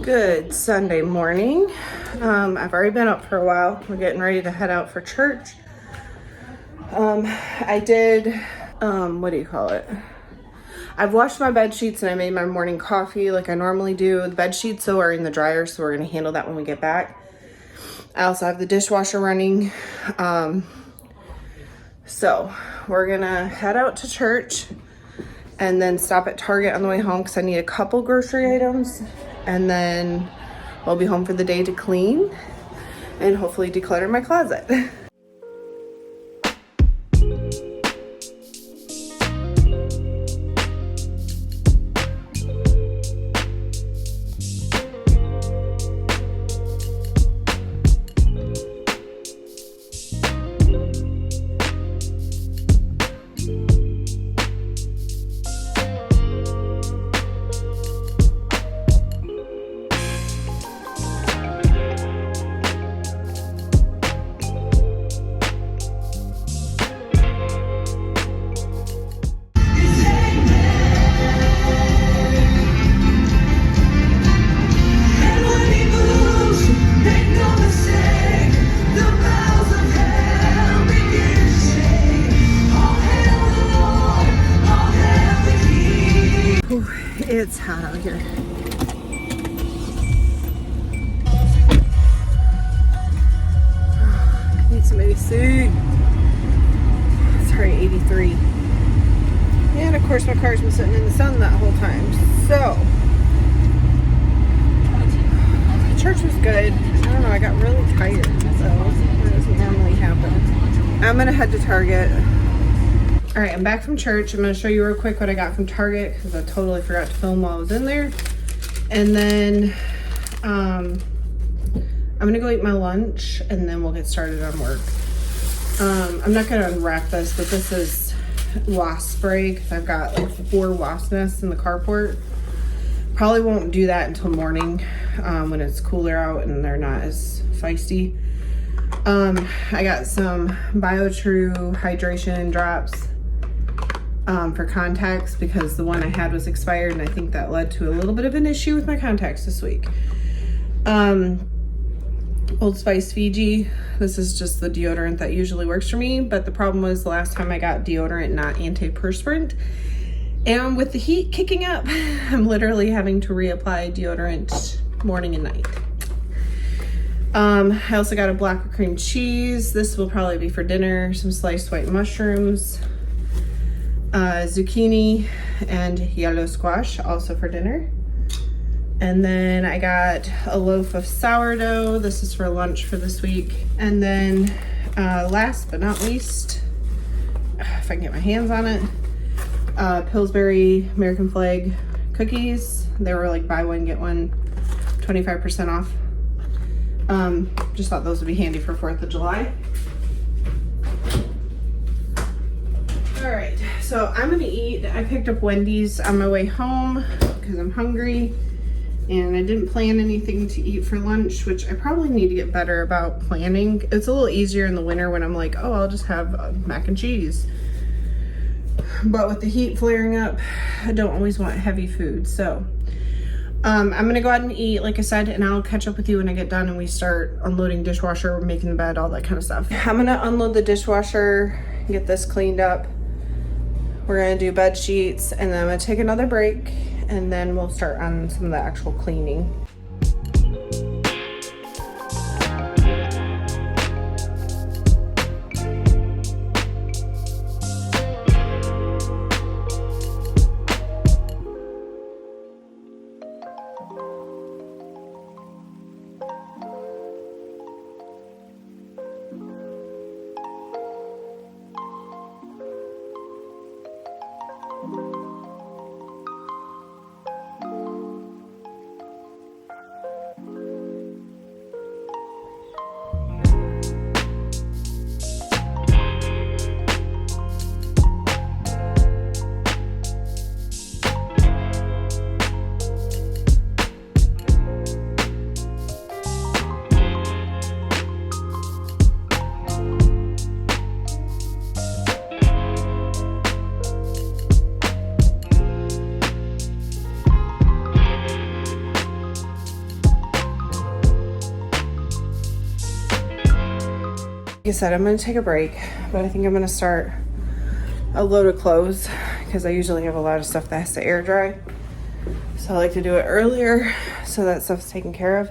Good Sunday morning. I've already been up for a while. We're getting ready to head out for church. I did, what do you call it? I've washed my bed sheets and I made my morning coffee like I normally do. The bed sheets though are in the dryer, so we're gonna handle that when we get back. I also have the dishwasher running. So we're gonna head out to church and then stop at Target on the way home because I need a couple grocery items. And then we'll be home for the day to clean and hopefully declutter my closet. It's hot out here. Need some AC. It's already 83. And of course my car's been sitting in the sun that whole time. So, church was good. I don't know, I got really tired. So, that doesn't normally happen. I'm gonna head to Target. All right, I'm back from church. I'm gonna show you real quick what I got from Target because I totally forgot to film while I was in there. And then I'm gonna go eat my lunch and then we'll get started on work. I'm not gonna unwrap this, but this is wasp spray because I've got like 4 wasp nests in the carport. Probably won't do that until morning when it's cooler out and they're not as feisty. I got some BioTrue hydration drops for contacts because the one I had was expired and I think that led to a little bit of an issue with my contacts this week. Old Spice Fiji. This is just the deodorant that usually works for me, but the problem was the last time I got deodorant, not antiperspirant. And with the heat kicking up, I'm literally having to reapply deodorant morning and night. I also got a block of cream cheese. This will probably be for dinner. Some sliced white mushrooms, zucchini, and yellow squash, also for dinner. And then I got a loaf of sourdough. This is for lunch for this week. And then last but not least, if I can get my hands on it, Pillsbury American flag cookies. They were like buy one, get one, 25% off. Just thought those would be handy for 4th of July. All right, so I'm gonna eat. I picked up Wendy's on my way home because I'm hungry and I didn't plan anything to eat for lunch, which I probably need to get better about planning. It's a little easier in the winter when I'm like, oh, I'll just have mac and cheese. But with the heat flaring up, I don't always want heavy food. So I'm gonna go ahead and eat, like I said, and I'll catch up with you when I get done and we start unloading dishwasher, making the bed, all that kind of stuff. I'm gonna unload the dishwasher, get this cleaned up. We're gonna do bed sheets and then I'm gonna take another break and then we'll start on some of the actual cleaning. said, I'm going to take a break, but I think I'm going to start a load of clothes because I usually have a lot of stuff that has to air dry. So I like to do it earlier so that stuff's taken care of.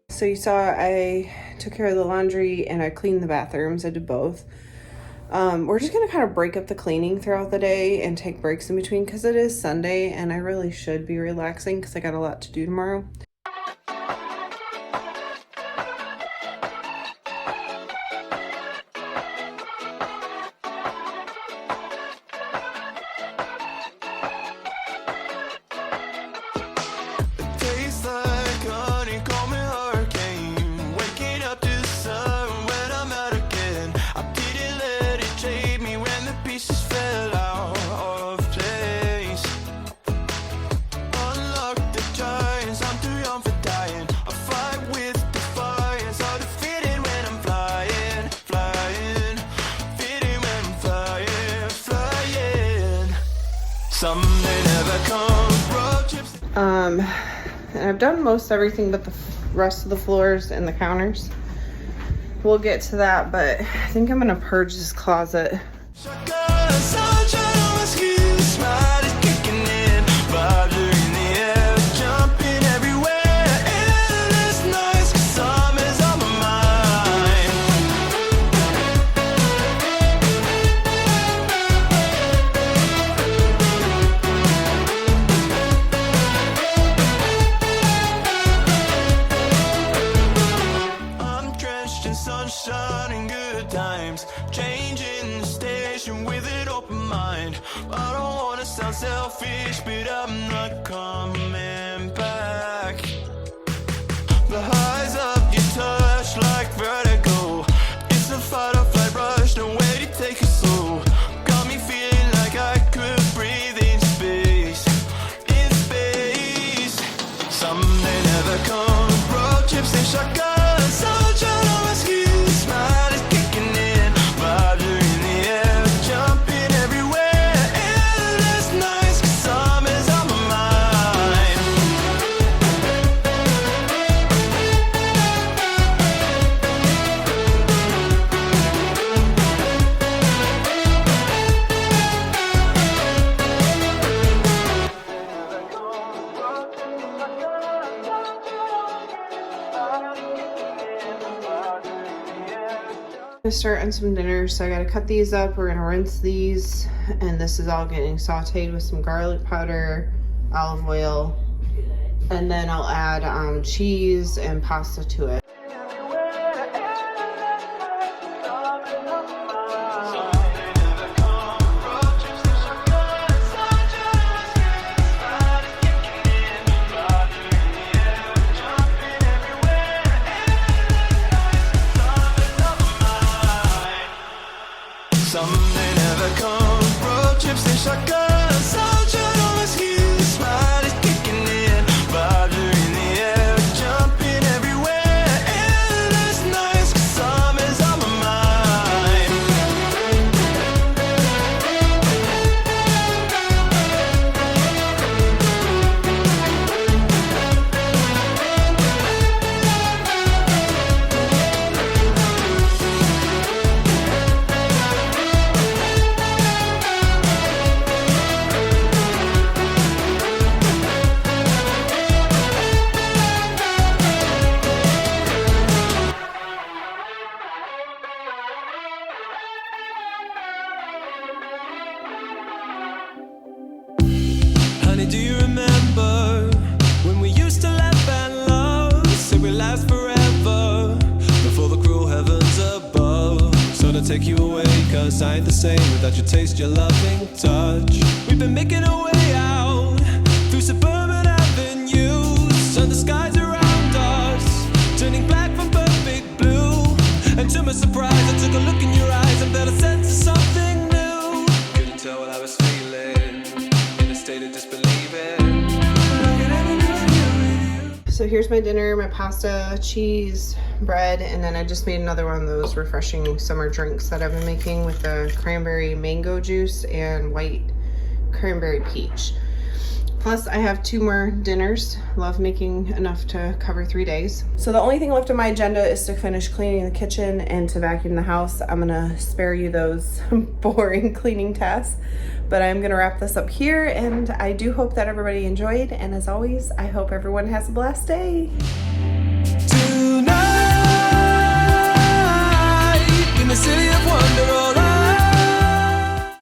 So you saw I took care of the laundry and I cleaned the bathrooms. I did both. We're just gonna kind of break up the cleaning throughout the day and take breaks in between because it is Sunday and I really should be relaxing because I got a lot to do tomorrow. And I've done most everything but the rest of the floors and the counters. We'll get to that, but I think I'm gonna purge this closet. Selfish, but I'm not coming back. The highs of your touch like vertigo. It's a fight or flight rush, no way to take it slow. Got me feeling like I could breathe in space. In space. Someday never comes. Road trips and shotguns. Sunshine on my skin. Smile is kicking in. Vibes are in the air. Jumping everywhere. Start on some dinner, so I gotta cut these up. We're gonna rinse these, and this is all getting sauteed with some garlic powder, olive oil, and then I'll add cheese and pasta to it. Someday never comes. Road trips and shotguns. Sunshine on my skin. Smile is kicking in. Vibes are in the air. Jumping everywhere. Endless nights. 'Cause summer's on my mind. take you away, cause I ain't the same without your taste, your loving touch. We've been making our way out through suburban avenues, and the skies around us turning black from perfect blue. And to my surprise, I took a look in your eyes and felt a sense of something new. Couldn't tell what I was feeling, in a state of disbelieving. So here's my dinner, my pasta, cheese, bread, and then I just made another one of those refreshing summer drinks that I've been making with the cranberry mango juice and white cranberry peach. Plus I have 2 more dinners. Love making enough to cover 3 days. So the only thing left on my agenda is to finish cleaning the kitchen and to vacuum the house. I'm gonna spare you those boring cleaning tasks, but I'm gonna wrap this up here, and I do hope that everybody enjoyed, and as always, I hope everyone has a blessed day. Tonight, in the city of wonder.